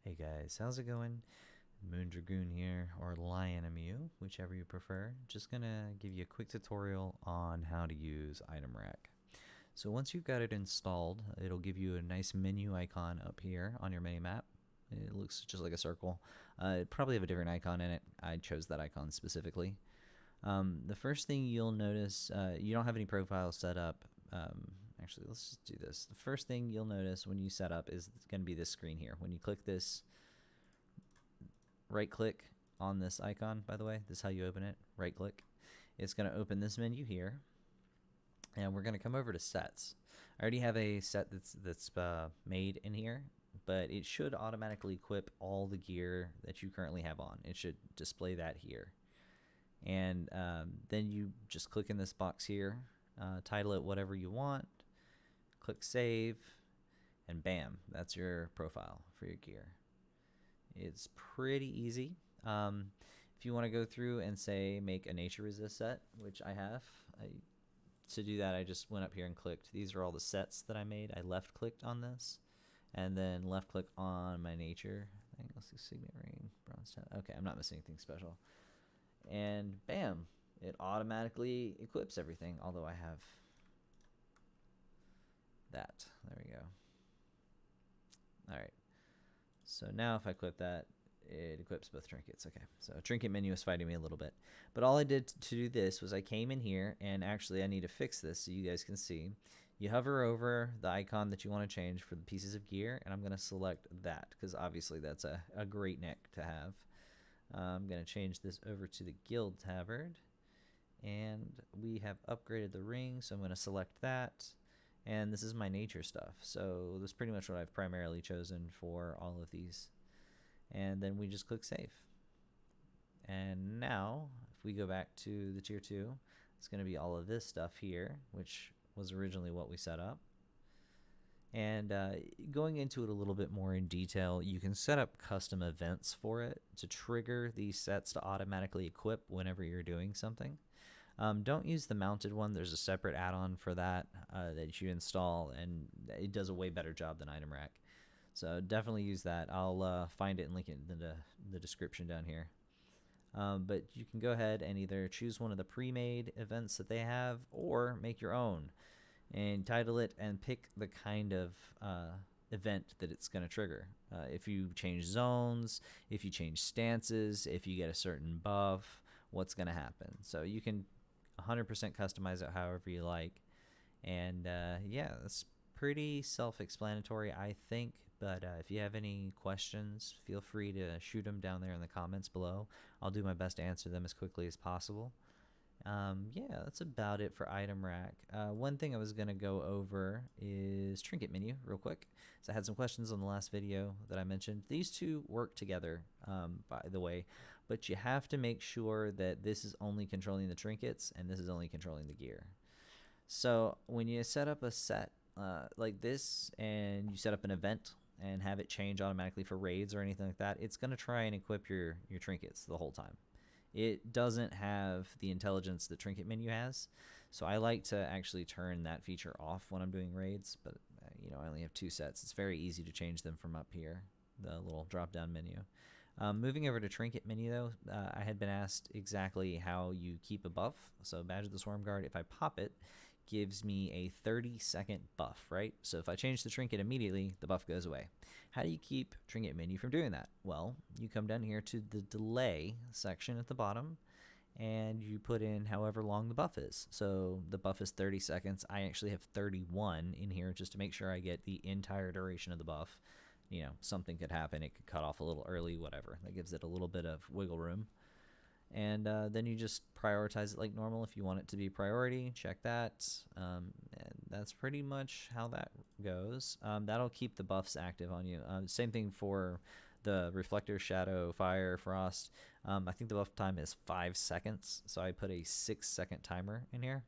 Hey guys, how's it going? Moon Dragoon here, or LionMU, whichever you prefer. Just gonna give you a quick tutorial on how to use ItemRack. So once you've got it installed, it'll give you a nice menu icon up here on your mini map. It looks just like a circle. It probably have a different icon in it. I chose that icon specifically. The first thing you'll notice, you don't have any profiles set up. Actually, let's just do this. The first thing you'll notice when you set up is going to be this screen here. When you click this, right click on this icon, by the way, this is how you open it. Right click. It's going to open this menu here. And we're going to come over to sets. I already have a set that's made in here, but it should automatically equip all the gear that you currently have on. It should display that here. And then you just click in this box here, title it whatever you want, click save, and bam, that's your profile for your gear. It's pretty easy. If you want to go through and say make a nature resist set, which I have, to do that I just went up here and clicked. These are all the sets that I made. I left clicked on this and then left click on my nature thing. Let's see, signet ring, bronze tab. Okay, I'm not missing anything special. And bam, it automatically equips everything, although I have that. There we go. Alright, so now if I equip that, it equips both trinkets. Okay, so trinket menu is fighting me a little bit, but all I did to do this was I came in here, and actually I need to fix this so you guys can see. You hover over the icon that you want to change for the pieces of gear, and I'm going to select that because obviously that's a great neck to have. I'm going to change this over to the guild tabard, and we have upgraded the ring, so I'm going to select that. And this is my nature stuff, so this is pretty much what I've primarily chosen for all of these. And then we just click save. And now if we go back to the tier 2, it's going to be all of this stuff here, which was originally what we set up. And going into it a little bit more in detail, you can set up custom events for it to trigger these sets to automatically equip whenever you're doing something. Don't use the mounted one. There's a separate add-on for that that you install, and it does a way better job than ItemRack. So definitely use that. I'll find it and link it in the description down here. But you can go ahead and either choose one of the pre-made events that they have or make your own and title it and pick the kind of event that it's going to trigger. If you change zones, if you change stances, if you get a certain buff, what's going to happen. So you can 100% customize it however you like. And yeah, that's pretty self-explanatory, I think. But if you have any questions, feel free to shoot them down there in the comments below. I'll do my best to answer them as quickly as possible. Yeah, that's about it for ItemRack. One thing I was going to go over is TrinketMenu real quick. So I had some questions on the last video that I mentioned. These two work together, by the way, but you have to make sure that this is only controlling the trinkets and this is only controlling the gear. So when you set up a set like this and you set up an event and have it change automatically for raids or anything like that, it's going to try and equip your trinkets the whole time. It doesn't have the intelligence that TrinketMenu has, so I like to actually turn that feature off when I'm doing raids, but you know, I only have 2 sets. It's very easy to change them from up here, the little drop-down menu. Moving over to TrinketMenu though, I had been asked exactly how you keep a buff. So Badge of the Swarm Guard, if I pop it, gives me a 30-second buff, right? So if I change the trinket immediately, the buff goes away. How do you keep TrinketMenu from doing that? Well, you come down here to the delay section at the bottom, and you put in however long the buff is. So the buff is 30 seconds. I actually have 31 in here just to make sure I get the entire duration of the buff. You know, something could happen. It could cut off a little early, whatever. That gives it a little bit of wiggle room. And then you just prioritize it like normal. If you want it to be priority, check that. And that's pretty much how that goes. That'll keep the buffs active on you. Same thing for the reflector, shadow, fire, frost. I think the buff time is 5 seconds, so I put a 6-second timer in here,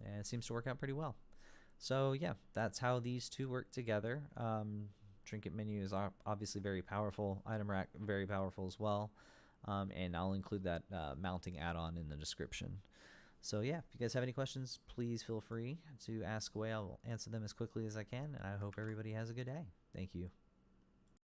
and it seems to work out pretty well. So yeah, that's how these two work together. TrinketMenu is obviously very powerful. ItemRack very powerful as well. And I'll include that mounting add-on in the description. So yeah, if you guys have any questions, please feel free to ask away. I'll answer them as quickly as I can, and I hope everybody has a good day. Thank you.